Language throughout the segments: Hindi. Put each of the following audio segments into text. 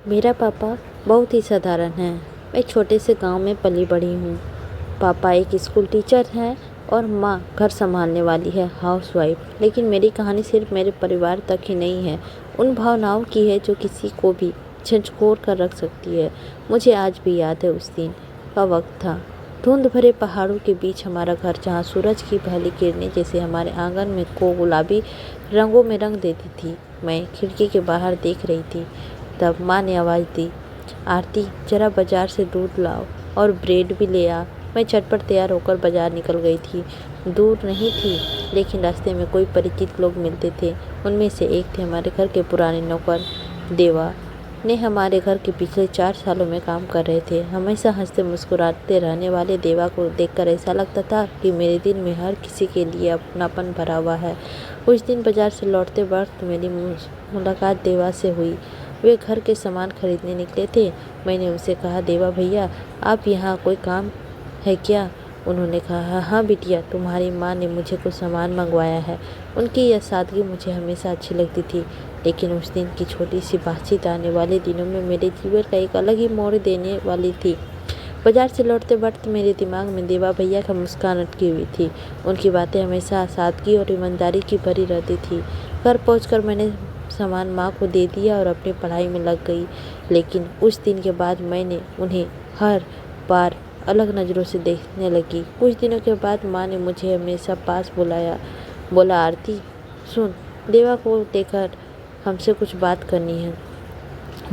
मेरा पापा बहुत ही साधारण है। मैं छोटे से गांव में पली बढ़ी हूँ। पापा एक स्कूल टीचर हैं और माँ घर संभालने वाली है, हाउसवाइफ। लेकिन मेरी कहानी सिर्फ मेरे परिवार तक ही नहीं है, उन भावनाओं की है जो किसी को भी झंझोर कर रख सकती है। मुझे आज भी याद है, उस दिन का वक्त था। धुंध भरे पहाड़ों के बीच हमारा घर, जहाँ सूरज की पहली किरणें जैसे हमारे आंगन में को गुलाबी रंगों में रंग देती थी। मैं खिड़की के बाहर देख रही थी, तब माँ ने आवाज़ दी, आरती जरा बाजार से दूध लाओ और ब्रेड भी ले आ। मैं झटपट तैयार होकर बाजार निकल गई थी। दूर नहीं थी, लेकिन रास्ते में कोई परिचित लोग मिलते थे। उनमें से एक थे हमारे घर के पुराने नौकर, देवा ने हमारे घर के पिछले 4 सालों में काम कर रहे थे। हमेशा हंसते मुस्कुराते रहने वाले देवा को देखकर ऐसा लगता था कि मेरे दिल में हर किसी के लिए अपनापन भरा हुआ है। उस दिन बाजार से लौटते वक्त मेरी मुलाकात देवा से हुई। वे घर के सामान खरीदने निकले थे। मैंने उनसे कहा, देवा भैया, आप यहाँ कोई काम है क्या? उन्होंने कहा, हाँ बिटिया, तुम्हारी माँ ने मुझे कुछ सामान मंगवाया है। उनकी यह सादगी मुझे हमेशा अच्छी लगती थी, लेकिन उस दिन की छोटी सी बातचीत आने वाले दिनों में मेरे जीवन का एक अलग ही मोड़ देने वाली थी। बाजार से लौटते वक्त मेरे दिमाग में देवा भैया का मुस्कान अटकी हुई थी। उनकी बातें हमेशा सादगी और ईमानदारी की भरी रहती थी। घर पहुंचकर मैंने सामान माँ को दे दिया और अपनी पढ़ाई में लग गई। लेकिन उस दिन के बाद मैंने उन्हें हर बार अलग नज़रों से देखने लगी। कुछ दिनों के बाद माँ ने मुझे हमेशा पास बुलाया। बोला, आरती सुन, देवा को लेकर हमसे कुछ बात करनी है।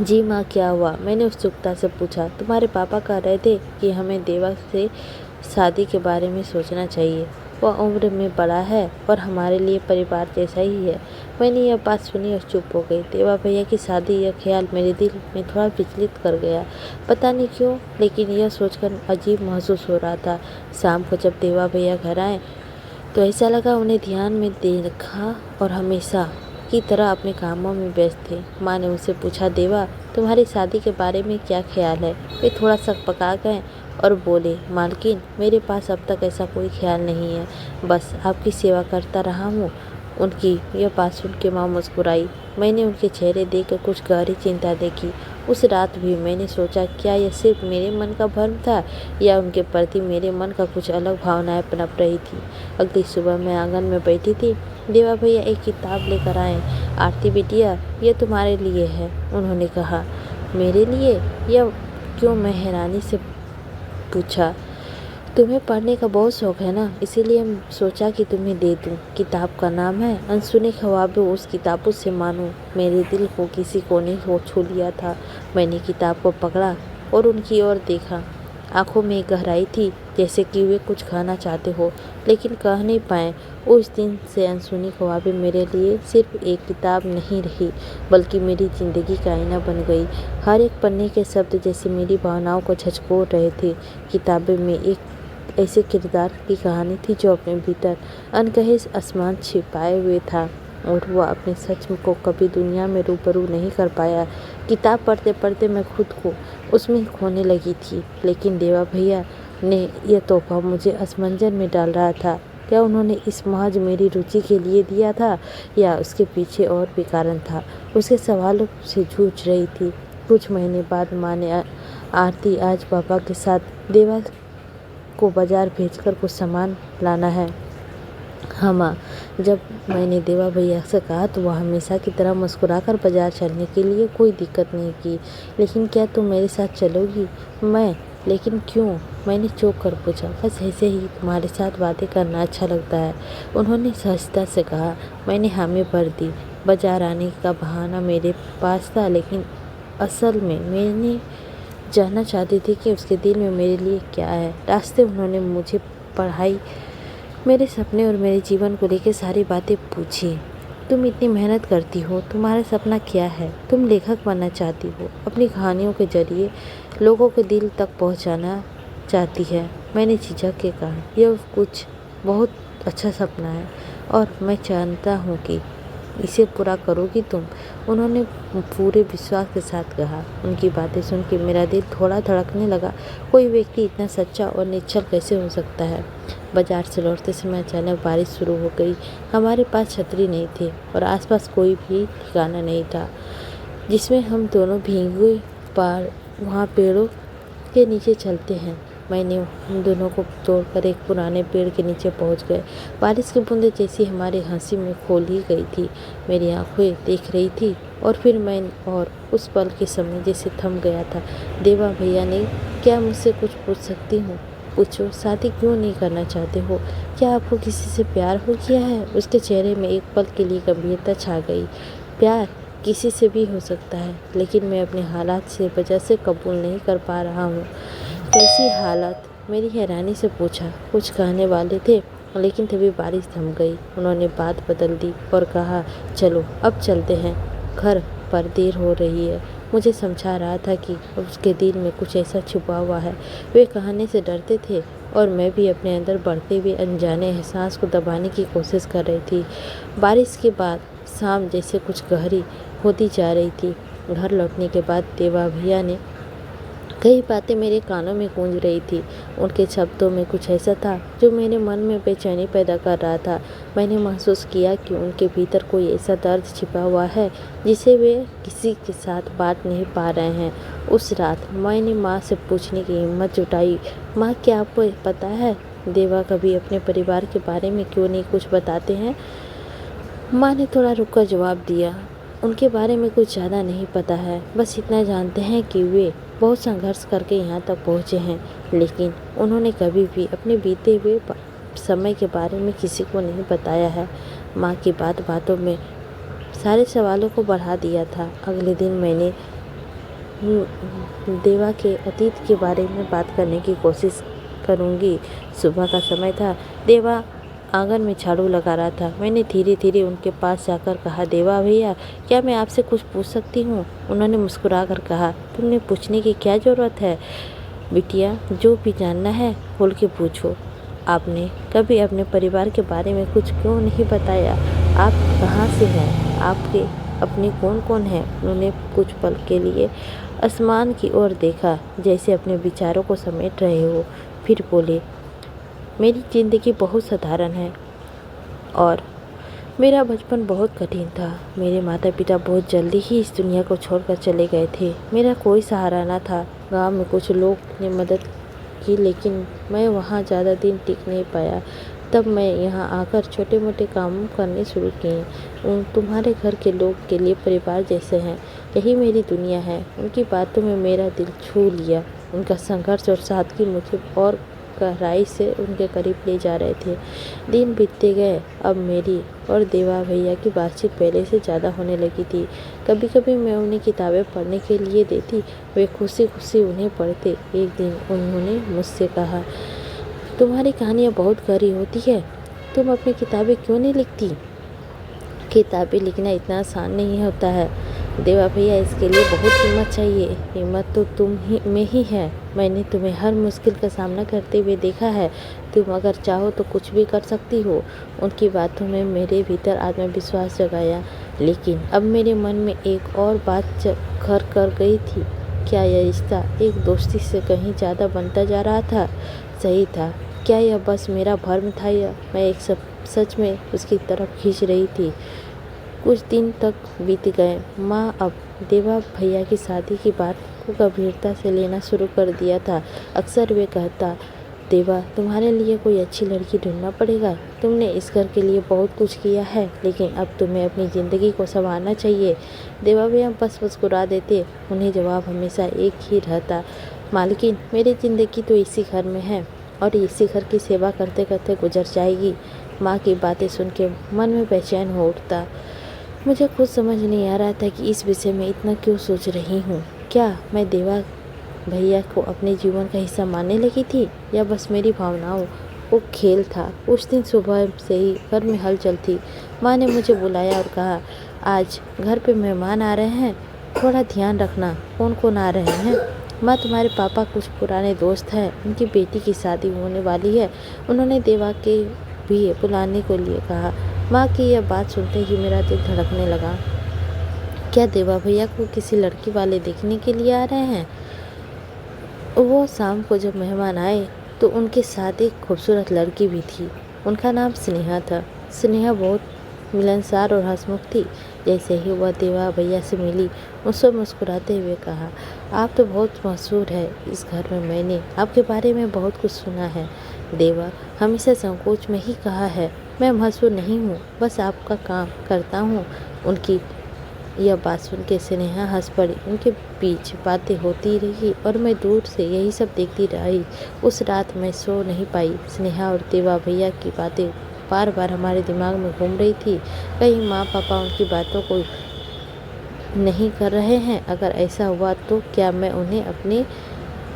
जी माँ, क्या हुआ? मैंने उत्सुकता से पूछा। तुम्हारे पापा कह रहे थे कि हमें देवा से शादी के बारे में सोचना चाहिए। वह उम्र में बड़ा है और हमारे लिए परिवार जैसा ही है। मैंने यह बात सुनी और चुप हो गई। देवा भैया की शादी, यह ख्याल मेरे दिल में थोड़ा विचलित कर गया। पता नहीं क्यों, लेकिन यह सोचकर अजीब महसूस हो रहा था। शाम को जब देवा भैया घर आए तो ऐसा लगा उन्हें ध्यान में देखा और हमेशा की तरह अपने कामों में व्यस्त थे। माँ ने उनसे पूछा, देवा, तुम्हारी शादी के बारे में क्या ख्याल है? वे थोड़ा सकपका गए और बोले, मालकिन, मेरे पास अब तक ऐसा कोई ख्याल नहीं है, बस आपकी सेवा करता रहा हूँ। उनकी यह बात सुन के माँ मुस्कुराई। मैंने उनके चेहरे देखकर कुछ गहरी चिंता देखी। उस रात भी मैंने सोचा, क्या यह सिर्फ मेरे मन का भ्रम था या उनके प्रति मेरे मन का कुछ अलग भावनाएं पनप रही थी। अगली सुबह मैं आंगन में बैठी थी। देवा भैया एक किताब लेकर आए। आरती बिटिया, ये तुम्हारे लिए है, उन्होंने कहा। मेरे लिए? यह क्यों? मैं हैरानी से पूछा। तुम्हें पढ़ने का बहुत शौक है ना, इसीलिए सोचा कि तुम्हें दे दूं। किताब का नाम है अनसुने ख्वाबों। उस किताबों से मानो मेरे दिल को किसी कोने को छू लिया था। मैंने किताब को पकड़ा और उनकी ओर देखा। आंखों में गहराई थी, जैसे कि वे कुछ कहना चाहते हो लेकिन कह नहीं पाए। उस दिन से अनसुनी ख्वाबें मेरे लिए सिर्फ एक किताब नहीं रही, बल्कि मेरी ज़िंदगी का आईना बन गई। हर एक पन्ने के शब्द जैसे मेरी भावनाओं को झकझोर रहे थे। किताबें में एक ऐसे किरदार की कहानी थी जो अपने भीतर अनकहे आसमान छिपाए हुए था और वह अपने सच को कभी दुनिया में रूबरू नहीं कर पाया। किताब पढ़ते पढ़ते मैं खुद को उसमें खोने लगी थी, लेकिन देवा भैया ने यह तोहफा मुझे असमंजस में डाल रहा था। क्या उन्होंने इस महज मेरी रुचि के लिए दिया था या उसके पीछे और भी कारण था? उसके सवालों से जूझ रही थी। कुछ महीने बाद माँ ने, आरती, आज पापा के साथ देवा को बाजार भेजकर कुछ सामान लाना है। हाँ माँ। जब मैंने देवा भैया से कहा तो वह हमेशा की तरह मुस्कुराकर बाजार चलने के लिए कोई दिक्कत नहीं की। लेकिन क्या तुम मेरे साथ चलोगी? मैं, लेकिन क्यों? मैंने चौंक कर पूछा। बस ऐसे ही, तुम्हारे साथ बातें करना अच्छा लगता है, उन्होंने सहजता से कहा। मैंने हामी भर दी। बाजार आने का बहाना मेरे पास था, लेकिन असल में मैंने जानना चाहती थी कि उसके दिल में मेरे लिए क्या है। रास्ते उन्होंने मुझे पढ़ाई, मेरे सपने और मेरे जीवन को लेकर सारी बातें पूछी। तुम इतनी मेहनत करती हो, तुम्हारा सपना क्या है? तुम लेखक बनना चाहती हो, अपनी कहानियों के जरिए लोगों के दिल तक पहुंचाना चाहती है। मैंने झिझक के कहा, यह कुछ बहुत अच्छा सपना है और मैं जानता हूँ कि इसे पूरा करोगी तुम, उन्होंने पूरे विश्वास के साथ कहा। उनकी बातें सुन के मेरा दिल थोड़ा धड़कने लगा। कोई व्यक्ति इतना सच्चा और निश्चल कैसे हो सकता है? बाजार से लौटते समय अचानक बारिश शुरू हो गई। हमारे पास छतरी नहीं थी और आसपास कोई भी ठिकाना नहीं था। जिसमें हम दोनों भीगे पार वहाँ पेड़ों के नीचे चलते हैं। मैंने हम दोनों को तोड़कर एक पुराने पेड़ के नीचे पहुँच गए। बारिश की बूंदें जैसी हमारी हंसी में खोल ही गई थी। मेरी आंखें देख रही थी और फिर मैं और उस पल के समय जैसे थम गया था। देवा भैया ने, क्या मुझसे कुछ पूछ सकती हूँ? पूछो, शादी क्यों नहीं करना चाहते हो? क्या आपको किसी से प्यार हो गया है? उसके चेहरे में एक पल के लिए गंभीरता छा गई। प्यार किसी से भी हो सकता है, लेकिन मैं अपने हालात से वजह से कबूल नहीं कर पा रहा हूँ। कैसी हालत? मेरी हैरानी से पूछा। कुछ कहने वाले थे, लेकिन तभी बारिश थम गई। उन्होंने बात बदल दी और कहा, चलो अब चलते हैं, घर पर देर हो रही है। मुझे समझा रहा था कि उसके दिल में कुछ ऐसा छुपा हुआ है। वे कहने से डरते थे और मैं भी अपने अंदर बढ़ते हुए अनजाने एहसास को दबाने की कोशिश कर रही थी। बारिश के बाद शाम जैसे कुछ गहरी होती जा रही थी। घर लौटने के बाद देवा भैया ने कई बातें मेरे कानों में गूंज रही थी। उनके शब्दों में कुछ ऐसा था जो मेरे मन में बेचैनी पैदा कर रहा था। मैंने महसूस किया कि उनके भीतर कोई ऐसा दर्द छिपा हुआ है जिसे वे किसी के साथ बांट नहीं पा रहे हैं। उस रात मैंने माँ से पूछने की हिम्मत जुटाई, माँ क्या आपको पता है देवा कभी अपने परिवार के बारे में क्यों नहीं कुछ बताते हैं? माँ ने थोड़ा रुककर जवाब दिया, उनके बारे में कुछ ज़्यादा नहीं पता है, बस इतना जानते हैं कि वे बहुत संघर्ष करके यहाँ तक पहुँचे हैं, लेकिन उन्होंने कभी भी अपने बीते हुए समय के बारे में किसी को नहीं बताया है। माँ की बातों में सारे सवालों को बढ़ा दिया था। अगले दिन मैंने देवा के अतीत के बारे में बात करने की कोशिश करूँगी। सुबह का समय था। देवा आंगन में झाड़ू लगा रहा था। मैंने धीरे धीरे उनके पास जाकर कहा, देवा भैया, क्या मैं आपसे कुछ पूछ सकती हूँ? उन्होंने मुस्कुराकर कहा, तुमने पूछने की क्या ज़रूरत है बिटिया, जो भी जानना है खोल के पूछो। आपने कभी अपने परिवार के बारे में कुछ क्यों नहीं बताया? आप कहाँ से हैं? आपके अपने कौन कौन हैं? उन्होंने कुछ पल के लिए आसमान की ओर देखा, जैसे अपने विचारों को समेट रहे हो। फिर बोले, मेरी ज़िंदगी बहुत साधारण है और मेरा बचपन बहुत कठिन था। मेरे माता पिता बहुत जल्दी ही इस दुनिया को छोड़कर चले गए थे। मेरा कोई सहारा न था। गांव में कुछ लोग ने मदद की, लेकिन मैं वहां ज़्यादा दिन टिक नहीं पाया। तब मैं यहाँ आकर छोटे मोटे काम करने शुरू किए। उन तुम्हारे घर के लोग के लिए परिवार जैसे हैं। यही मेरी दुनिया है। उनकी बातों में मेरा दिल छू लिया। उनका संघर्ष और सादगी मुझे और गहराई से उनके करीब ले जा रहे थे। दिन बीतते गए। अब मेरी और देवा भैया की बातचीत पहले से ज़्यादा होने लगी थी। कभी कभी मैं उन्हें किताबें पढ़ने के लिए देती, वे खुशी खुशी उन्हें पढ़ते। एक दिन उन्होंने मुझसे कहा, तुम्हारी कहानियाँ बहुत गहरी होती है, तुम अपनी किताबें क्यों नहीं लिखती? किताबें लिखना इतना आसान नहीं होता है देवा भैया, इसके लिए बहुत हिम्मत चाहिए। हिम्मत तो तुम ही में ही है। मैंने तुम्हें हर मुश्किल का सामना करते हुए देखा है। तुम अगर चाहो तो कुछ भी कर सकती हो। उनकी बातों में मेरे भीतर आत्मविश्वास जगाया, लेकिन अब मेरे मन में एक और बात घर कर गई थी। क्या यह रिश्ता एक दोस्ती से कहीं ज़्यादा बनता जा रहा था? सही था। क्या यह बस मेरा भ्रम था या मैं एक सच में उसकी तरफ खींच रही थी? कुछ दिन तक बीत गए। माँ अब देवा भैया की शादी की बात को गंभीरता से लेना शुरू कर दिया था। अक्सर वे कहता, देवा तुम्हारे लिए कोई अच्छी लड़की ढूंढना पड़ेगा। तुमने इस घर के लिए बहुत कुछ किया है, लेकिन अब तुम्हें अपनी ज़िंदगी को संवारना चाहिए। देवा भैया बस मुस्कुरा देते। उन्हें जवाब हमेशा एक ही रहता, मालकिन मेरी ज़िंदगी तो इसी घर में है और इसी घर की सेवा करते करते गुजर जाएगी। माँ की बातें सुन के मन में बेचैन हो उठता। मुझे खुद समझ नहीं आ रहा था कि इस विषय में इतना क्यों सोच रही हूँ। क्या मैं देवा भैया को अपने जीवन का हिस्सा मानने लगी थी या बस मेरी भावनाओं वो खेल था? उस दिन सुबह से ही घर में हलचल थी। माँ ने मुझे बुलाया और कहा, आज घर पे मेहमान आ रहे हैं, थोड़ा ध्यान रखना। कौन कौन आ रहे हैं? माँ, तुम्हारे पापा कुछ पुराने दोस्त हैं, उनकी बेटी की शादी होने वाली है। उन्होंने देवा के भी बुलाने को लिए कहा। माँ की यह बात सुनते ही मेरा दिल धड़कने लगा। क्या देवा भैया को किसी लड़की वाले देखने के लिए आ रहे हैं? वो शाम को जब मेहमान आए तो उनके साथ एक खूबसूरत लड़की भी थी। उनका नाम स्नेहा था। स्नेहा बहुत मिलनसार और हंसमुख थी। जैसे ही वह देवा भैया से मिली, उससे मुस्कुराते हुए कहा, आप तो बहुत मशहूर है इस घर में, मैंने आपके बारे में बहुत कुछ सुना है। देवा हमेशा संकोच में ही कहा है, मैं मशहूर नहीं हूँ, बस आपका काम करता हूँ। उनकी यह बात सुन के स्नेहा हंस पड़ी। उनके बीच बातें होती रही और मैं दूर से यही सब देखती रही। उस रात मैं सो नहीं पाई। स्नेहा और देवा भैया की बातें बार बार हमारे दिमाग में घूम रही थी। कहीं माँ पापा उनकी बातों को नहीं कर रहे हैं? अगर ऐसा हुआ तो क्या मैं उन्हें अपने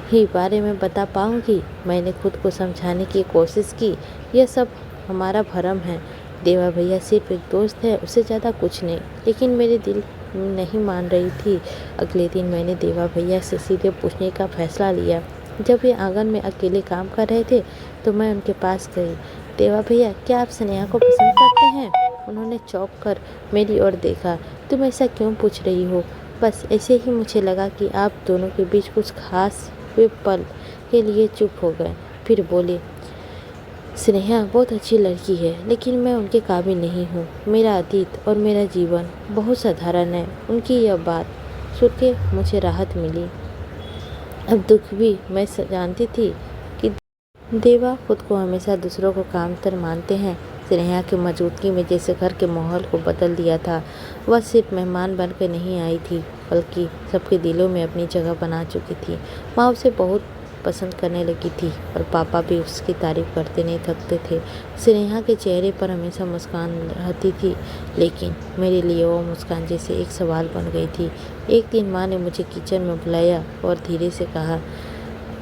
ही बारे में बता पाऊंगी? मैंने खुद को समझाने की कोशिश की, यह सब हमारा भरम है। देवा भैया सिर्फ एक दोस्त है, उससे ज़्यादा कुछ नहीं। लेकिन मेरे दिल नहीं मान रही थी। अगले दिन मैंने देवा भैया से सीधे पूछने का फैसला लिया। जब वे आंगन में अकेले काम कर रहे थे तो मैं उनके पास गई। देवा भैया, क्या आप स्नेहा को पसंद करते हैं? उन्होंने चौंक कर मेरी ओर देखा। तुम ऐसा क्यों पूछ रही हो? बस ऐसे ही मुझे लगा कि आप दोनों के बीच कुछ खास। वे पल के लिए चुप हो गए, फिर बोले, स्नेहा बहुत अच्छी लड़की है, लेकिन मैं उनके काबिल नहीं हूँ। मेरा अतीत और मेरा जीवन बहुत साधारण है। उनकी यह बात सुन के मुझे राहत मिली। अब दुख भी। मैं जानती थी कि देवा खुद को हमेशा दूसरों को कामतर मानते हैं। स्नेहा की मौजूदगी में जैसे घर के माहौल को बदल दिया था। वह सिर्फ मेहमान बनकर नहीं आई थी, बल्कि सबके दिलों में अपनी जगह बना चुकी थी। माँ उसे बहुत पसंद करने लगी थी और पापा भी उसकी तारीफ करते नहीं थकते थे। स्नेहा के चेहरे पर हमेशा मुस्कान रहती थी, लेकिन मेरे लिए वो मुस्कान जैसे एक सवाल बन गई थी। एक दिन माँ ने मुझे किचन में बुलाया और धीरे से कहा,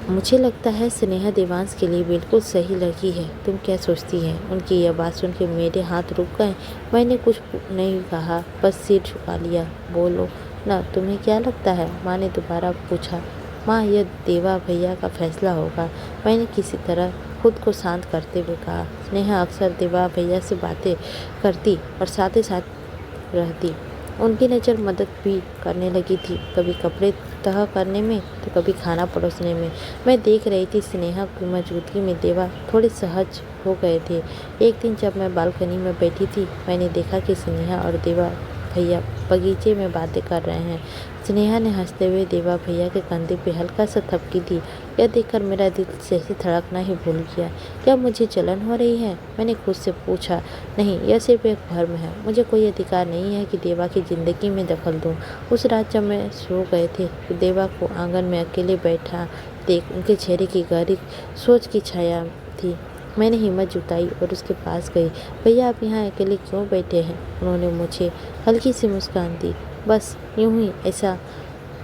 मुझे लगता है स्नेहा देवांश के लिए बिल्कुल सही लड़की है। तुम क्या सोचती है? उनकी यह बात सुन के मेरे हाथ रुक गए। मैंने कुछ नहीं कहा, बस सिर झुका लिया। बोलो ना, तुम्हें क्या लगता है? माँ ने दोबारा पूछा। माँ, यह देवा भैया का फैसला होगा, मैंने किसी तरह खुद को शांत करते हुए कहा। स्नेहा अक्सर देवा भैया से बातें करती और साथ ही साथ रहती। उनकी नज़र मदद भी करने लगी थी, कभी कपड़े तह करने में तो कभी खाना परोसने में। मैं देख रही थी स्नेहा की मौजूदगी में देवा थोड़े सहज हो गए थे। एक दिन जब मैं बालकनी में बैठी थी, मैंने देखा कि स्नेहा और देवा भैया बगीचे में बातें कर रहे हैं। स्नेहा ने हंसते हुए देवा भैया के कंधे पे हल्का सा थपकी दी। यह देखकर मेरा दिल से धड़कना ही भूल गया। क्या मुझे जलन हो रही है? मैंने खुद से पूछा। नहीं, यह सिर्फ एक भ्रम है। मुझे कोई अधिकार नहीं है कि देवा की ज़िंदगी में दखल दूं। उस रात जब मैं सो गए थे तो देवा को आंगन में अकेले बैठा देख उनके चेहरे की गहरी सोच की छाया थी। मैंने हिम्मत जुटाई और उसके पास गई। भैया, आप यहाँ अकेले क्यों बैठे हैं? उन्होंने मुझे हल्की सी मुस्कान दी। बस यूँ ही,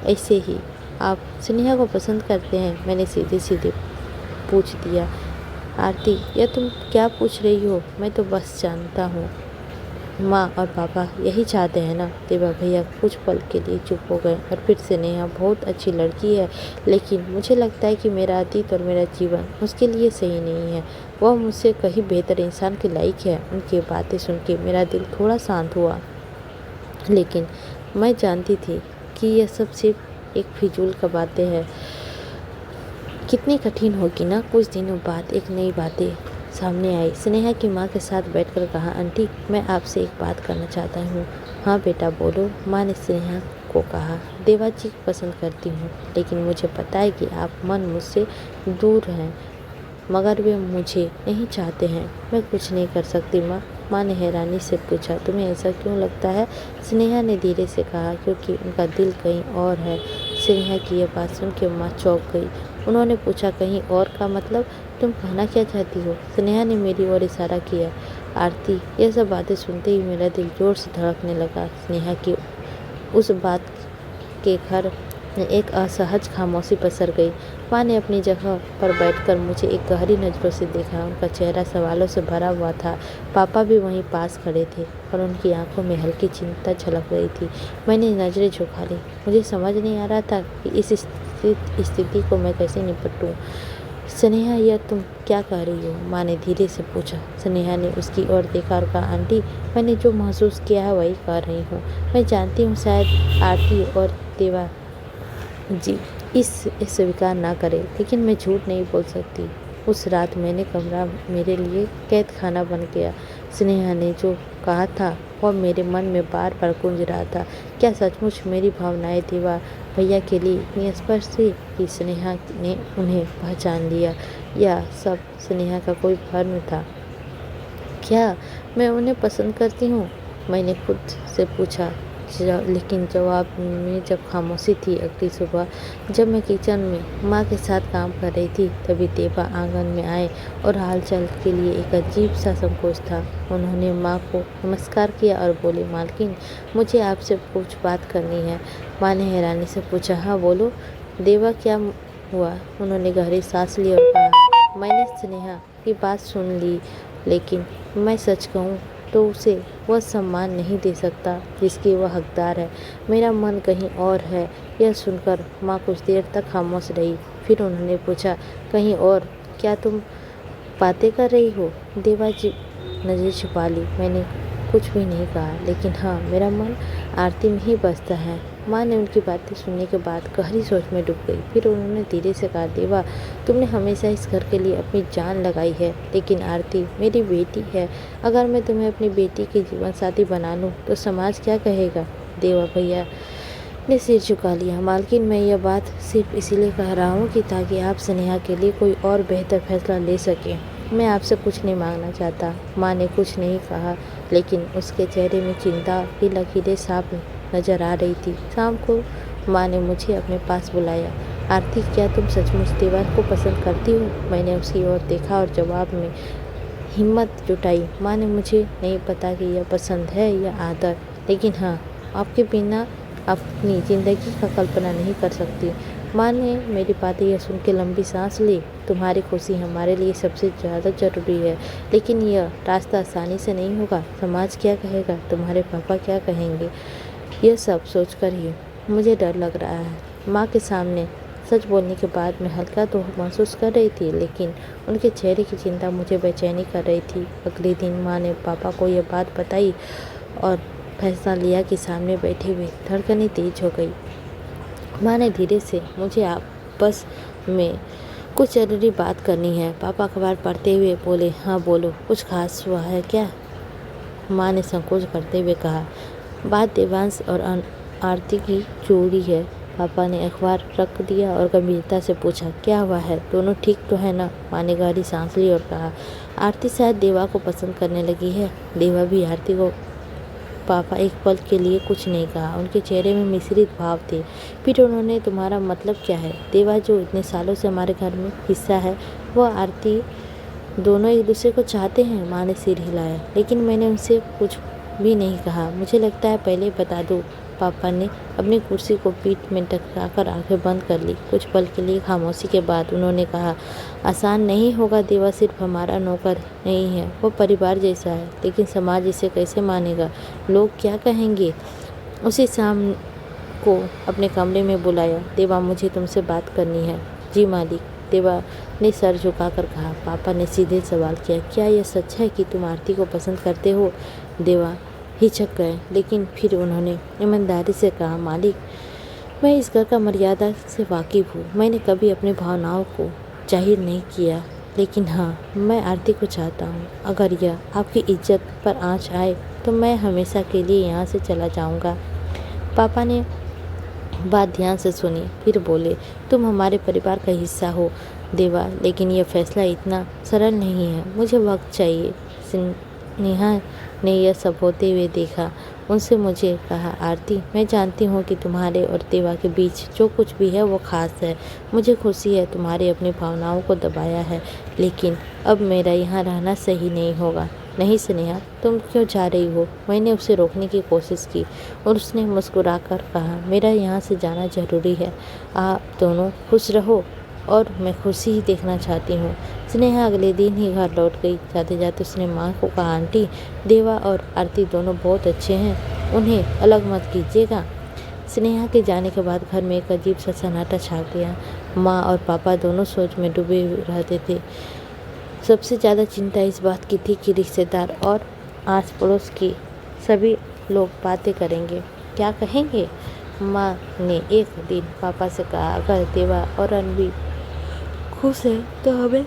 ऐसे ही। आप स्नेहा को पसंद करते हैं? मैंने सीधे सीधे पूछ दिया। आरती, यह तुम क्या पूछ रही हो? मैं तो बस जानता हूँ माँ और पापा यही चाहते हैं ना। देवा भैया कुछ पल के लिए चुप हो गए और फिर स्नेहा बहुत अच्छी लड़की है, लेकिन मुझे लगता है कि मेरा अतीत और मेरा जीवन उसके लिए सही नहीं है। वह मुझसे कहीं बेहतर इंसान के लायक है। उनकी बातें सुन के मेरा दिल थोड़ा शांत हुआ, लेकिन मैं जानती थी कि यह सब सिर्फ एक फिजूल का बातें हैं। कितनी कठिन होगी ना। कुछ दिनों बाद एक नई बातें सामने आई। स्नेहा की माँ के साथ बैठकर कहा, आंटी, मैं आपसे एक बात करना चाहता हूँ। हाँ बेटा, बोलो, माँ ने स्नेहा को कहा। देवा जी को पसंद करती हूँ, लेकिन मुझे पता है कि आप मन मुझसे दूर हैं, मगर वे मुझे नहीं चाहते हैं। मैं कुछ नहीं कर सकती माँ। माँ ने हैरानी से पूछा, तुम्हें ऐसा क्यों लगता है? स्नेहा ने धीरे से कहा, क्योंकि उनका दिल कहीं और है। स्नेहा की यह बात सुन के माँ चौंक गई। उन्होंने पूछा, कहीं और का मतलब? तुम कहना क्या चाहती हो? स्नेहा ने मेरी ओर इशारा किया। आरती, यह सब बातें सुनते ही मेरा दिल जोर से धड़कने लगा। स्नेहा की उस बात के घर में एक असहज खामोशी पसर गई। माँ ने अपनी जगह पर बैठकर मुझे एक गहरी नज़रों से देखा। उनका चेहरा सवालों से भरा हुआ था। पापा भी वहीं पास खड़े थे और उनकी आंखों में हल्की चिंता झलक रही थी। मैंने नज़रें झुका ली। मुझे समझ नहीं आ रहा था कि इस स्थिति को मैं कैसे निपटूं। स्नेहा, यह तुम क्या कह रही हो? माँ ने धीरे से पूछा। स्नेहा ने उसकी ओर देखा और कहा, आंटी, मैंने जो महसूस किया है वही कह रही हूँ। मैं जानती हूँ शायद आरती और देवा जी इस स्वीकार ना करें, लेकिन मैं झूठ नहीं बोल सकती। उस रात मैंने कमरा मेरे लिए कैद खाना बन गया। स्नेहा ने जो कहा था वह मेरे मन में बार बार गूंज रहा था। क्या सचमुच मेरी भावनाएं देवा भैया के लिए इतनी स्पष्ट थी कि स्नेहा ने उन्हें पहचान लिया, या सब स्नेहा का कोई भ्रम था? क्या मैं उन्हें पसंद करती हूँ? मैंने खुद से पूछा, लेकिन जवाब में जब खामोशी थी। अगली सुबह जब मैं किचन में माँ के साथ काम कर रही थी, तभी देवा आंगन में आए और हालचाल के लिए एक अजीब सा संकोच था। उन्होंने माँ को नमस्कार किया और बोले, मालकिन, मुझे आपसे कुछ बात करनी है। माँ ने हैरानी से पूछा, हाँ बोलो। देवा, क्या हुआ? उन्होंने गहरी सांस ली और कहा, मैंने स्नेहा की बात सुन ली, लेकिन मैं सच कहूँ तो उसे वह सम्मान नहीं दे सकता जिसकी वह हकदार है। मेरा मन कहीं और है। यह सुनकर माँ कुछ देर तक खामोश रही। फिर उन्होंने पूछा, कहीं और? क्या तुम बातें कर रही हो? देवा जी नजरें छिपा ली। मैंने कुछ भी नहीं कहा, लेकिन हाँ, मेरा मन आरती में ही बसता है। माँ ने उनकी बातें सुनने के बाद गहरी सोच में डूब गई। फिर उन्होंने धीरे से कहा, देवा, तुमने हमेशा इस घर के लिए अपनी जान लगाई है, लेकिन आरती मेरी बेटी है। अगर मैं तुम्हें अपनी बेटी की जीवन साथी बना लूँ तो समाज क्या कहेगा? देवा भैया ने सिर झुका लिया। मालकिन, मैं यह बात सिर्फ इसीलिए कह रहा हूँ कि ताकि आप स्नेहा के लिए कोई और बेहतर फैसला ले सकें। मैं आपसे कुछ नहीं मांगना चाहता। माँ ने कुछ नहीं कहा, लेकिन उसके चेहरे में चिंता की लकीरें साफ नजर आ रही थी। शाम को माँ ने मुझे अपने पास बुलाया। आरती, क्या तुम सचमुच देवा को पसंद करती हो? मैंने उसकी ओर देखा और जवाब में हिम्मत जुटाई। माँ ने, मुझे नहीं पता कि यह पसंद है या आदर, लेकिन हाँ, आपके बिना अपनी ज़िंदगी का कल्पना नहीं कर सकती। माँ ने मेरी बातें यह सुन के लंबी सांस ली। तुम्हारी खुशी हमारे लिए सबसे ज़्यादा ज़रूरी है, लेकिन यह रास्ता आसानी से नहीं होगा। समाज क्या कहेगा? तुम्हारे पापा क्या कहेंगे? यह सब सोचकर ही मुझे डर लग रहा है। माँ के सामने सच बोलने के बाद मैं हल्का तो महसूस कर रही थी, लेकिन उनके चेहरे की चिंता मुझे बेचैनी कर रही थी। अगले दिन माँ ने पापा को यह बात बताई और फैसला लिया कि सामने बैठे हुए धड़कनें तेज हो गई। माँ ने धीरे से मुझे आपस में कुछ ज़रूरी बात करनी है। पापा अखबार पढ़ते हुए बोले, हाँ बोलो, कुछ खास हुआ है क्या? माँ ने संकोच करते हुए कहा, बात देवांश और आरती की जोड़ी है। पापा ने अखबार रख दिया और गंभीरता से पूछा, क्या हुआ है? दोनों ठीक तो है ना? माँ ने गहरी सांस ली और कहा, आरती शायद देवा को पसंद करने लगी है। देवा भी आरती को। पापा एक पल के लिए कुछ नहीं कहा। उनके चेहरे में मिश्रित भाव थे। फिर उन्होंने, तुम्हारा मतलब क्या है? देवा जो इतने सालों से हमारे घर में हिस्सा है, वह आरती दोनों एक दूसरे को चाहते हैं। माँ ने सिर हिलाया, लेकिन मैंने उनसे कुछ भी नहीं कहा। मुझे लगता है पहले बता दूँ। पापा ने अपनी कुर्सी को पीठ में टकराकर आंखें बंद कर ली। कुछ पल के लिए खामोशी के बाद उन्होंने कहा, आसान नहीं होगा। देवा सिर्फ हमारा नौकर नहीं है, वो परिवार जैसा है, लेकिन समाज इसे कैसे मानेगा? लोग क्या कहेंगे? उसी शाम को अपने कमरे में बुलाया। देवा, मुझे तुमसे बात करनी है। जी मालिक, देवा ने सर झुकाकर कहा। पापा ने सीधे सवाल किया, क्या यह सच है कि तुम आरती को पसंद करते हो? देवा हिचक गए, लेकिन फिर उन्होंने ईमानदारी से कहा, मालिक, मैं इस घर का मर्यादा से वाकिफ़ हूँ। मैंने कभी अपनी भावनाओं को जाहिर नहीं किया, लेकिन हाँ, मैं आरती को चाहता हूँ। अगर यह आपकी इज्जत पर आँच आए तो मैं हमेशा के लिए यहाँ से चला जाऊँगा। पापा ने बात ध्यान से सुनी, फिर बोले, तुम हमारे परिवार का हिस्सा हो देवा, लेकिन यह फैसला इतना सरल नहीं है। मुझे वक्त चाहिए। स्नेहा ने यह सब होते हुए देखा। उनसे मुझे कहा, आरती, मैं जानती हूँ कि तुम्हारे और देवा के बीच जो कुछ भी है वो खास है। मुझे खुशी है तुम्हारी अपनी भावनाओं को दबाया है, लेकिन अब मेरा यहाँ रहना सही नहीं होगा। नहीं स्नेहा, तुम क्यों जा रही हो? मैंने उसे रोकने की कोशिश की और उसने मुस्कुराकर कहा, मेरा यहाँ से जाना ज़रूरी है। आप दोनों खुश रहो और मैं खुशी ही देखना चाहती हूँ। स्नेहा अगले दिन ही घर लौट गई। जाते जाते उसने माँ को कहा, आंटी, देवा और आरती दोनों बहुत अच्छे हैं, उन्हें अलग मत कीजिएगा। स्नेहा के जाने के बाद घर में एक अजीब सा सन्नाटा छा गया। माँ और पापा दोनों सोच में डूबे रहते थे। सबसे ज़्यादा चिंता इस बात की थी कि रिश्तेदार और आस पड़ोस की सभी लोग बातें करेंगे, क्या कहेंगे। माँ ने एक दिन पापा से कहा, अगर देवा और रणवीर खुश है तो हमें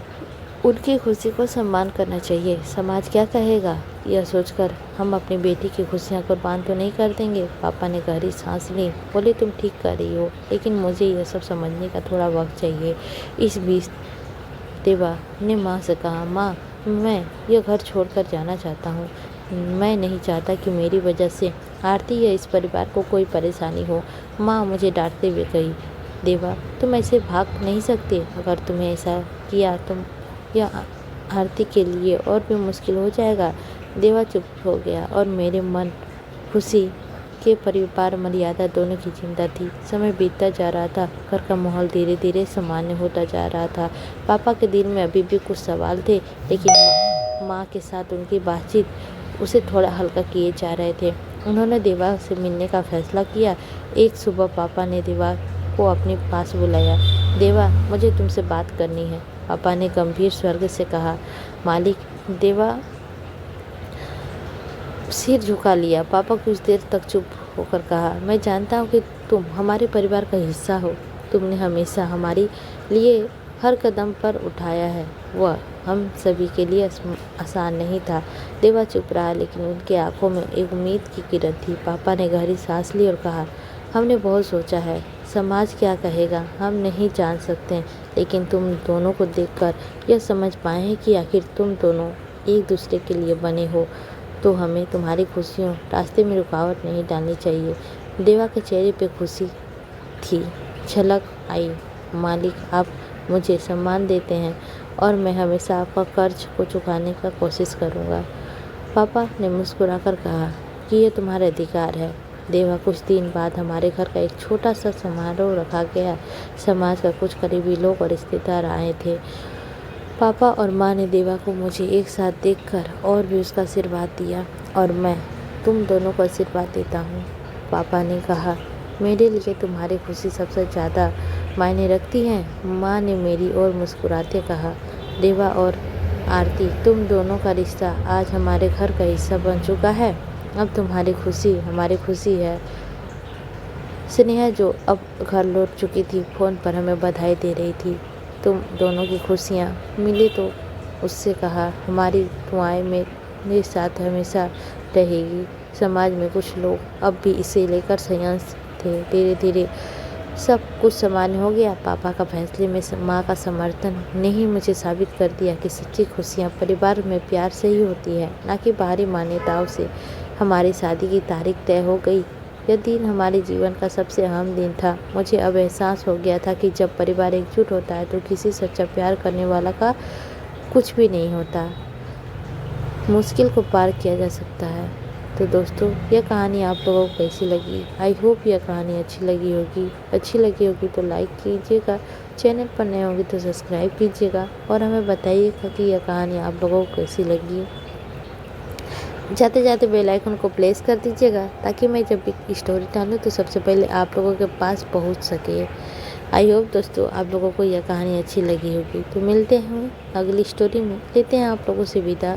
उनकी खुशी को सम्मान करना चाहिए। समाज क्या कहेगा? यह सोचकर हम अपनी बेटी की खुशियाँ कुर्बान तो नहीं कर देंगे। पापा ने गहरी सांस ली। बोले, तुम ठीक कर रही हो, लेकिन मुझे यह सब समझने का थोड़ा वक्त चाहिए। इस बीच देवा ने माँ से कहा, माँ, मैं यह घर छोड़कर जाना चाहता हूँ। मैं नहीं चाहता कि मेरी वजह से आरती या इस परिवार को कोई परेशानी हो। माँ मुझे डांटते हुए कही, देवा, तुम ऐसे भाग नहीं सकते। अगर तुमने ऐसा किया तुम यह आरती के लिए और भी मुश्किल हो जाएगा। देवा चुप हो गया और मेरे मन खुशी के परिवार मर्यादा दोनों की चिंता थी। समय बीतता जा रहा था। घर का माहौल धीरे धीरे सामान्य होता जा रहा था। पापा के दिल में अभी भी कुछ सवाल थे, लेकिन माँ के साथ उनकी बातचीत उसे थोड़ा हल्का किए जा रहे थे। उन्होंने देवा से मिलने का फैसला किया। एक सुबह पापा ने देवा को अपने पास बुलाया। देवा, मुझे तुमसे बात करनी है, पापा ने गंभीर स्वर से कहा। मालिक, देवा सिर झुका लिया। पापा कुछ देर तक चुप होकर कहा, मैं जानता हूँ कि तुम हमारे परिवार का हिस्सा हो। तुमने हमेशा हमारे लिए हर कदम पर उठाया है। वह हम सभी के लिए आसान नहीं था। देवा चुप रहा, लेकिन उनकी आंखों में एक उम्मीद की किरण थी। पापा ने गहरी सांस ली और कहा, हमने बहुत सोचा है, समाज क्या कहेगा हम नहीं जान सकते, लेकिन तुम दोनों को देखकर यह समझ पाए हैं कि आखिर तुम दोनों एक दूसरे के लिए बने हो। तो हमें तुम्हारी खुशियों रास्ते में रुकावट नहीं डालनी चाहिए। देवा के चेहरे पे खुशी थी, झलक आई। मालिक, आप मुझे सम्मान देते हैं और मैं हमेशा आपका कर्ज को चुकाने का कोशिश करूँगा। पापा ने मुस्कुराकर कहा कि यह तुम्हारा अधिकार है। देवा, कुछ दिन बाद हमारे घर का एक छोटा सा समारोह रखा गया। समाज का कुछ करीबी लोग और रिश्तेदार आए थे। पापा और माँ ने देवा को मुझे एक साथ देखकर और भी उसका आशीर्वाद दिया, और मैं तुम दोनों को आशीर्वाद देता हूँ। पापा ने कहा, मेरे लिए तुम्हारी खुशी सबसे ज़्यादा मायने रखती है। माँ ने मेरी ओर मुस्कुराते कहा, देवा और आरती, तुम दोनों का रिश्ता आज हमारे घर का हिस्सा बन चुका है। अब तुम्हारी खुशी हमारी खुशी है। स्नेहा, जो अब घर लौट चुकी थी, फ़ोन पर हमें बधाई दे रही थी। तुम दोनों की खुशियाँ मिले तो उससे कहा, हमारी दुआएं मेरे साथ हमेशा रहेगी। समाज में कुछ लोग अब भी इसे लेकर संयंत्र थे। धीरे धीरे सब कुछ सामान्य हो गया। पापा का फैसले में माँ का समर्थन ने ही मुझे साबित कर दिया कि सच्ची खुशियाँ परिवार में प्यार से ही होती है, न कि बाहरी मान्यताओं से। हमारी शादी की तारीख तय हो गई। यह दिन हमारे जीवन का सबसे अहम दिन था। मुझे अब एहसास हो गया था कि जब परिवार एकजुट होता है तो किसी सच्चा प्यार करने वाला का कुछ भी नहीं होता, मुश्किल को पार किया जा सकता है। तो दोस्तों, यह कहानी आप लोगों को कैसी लगी? आई होप यह कहानी अच्छी लगी होगी तो लाइक कीजिएगा, चैनल पर नए होंगे तो सब्सक्राइब कीजिएगा और हमें बताइएगा कि यह कहानी आप लोगों को कैसी लगी। जाते जाते बेल आइकन को प्रेस कर दीजिएगा, ताकि मैं जब भी स्टोरी डालूँ तो सबसे पहले आप लोगों के पास पहुंच सके। आई होप दोस्तों आप लोगों को यह कहानी अच्छी लगी होगी। तो मिलते हैं अगली स्टोरी में। लेते हैं आप लोगों से विदा।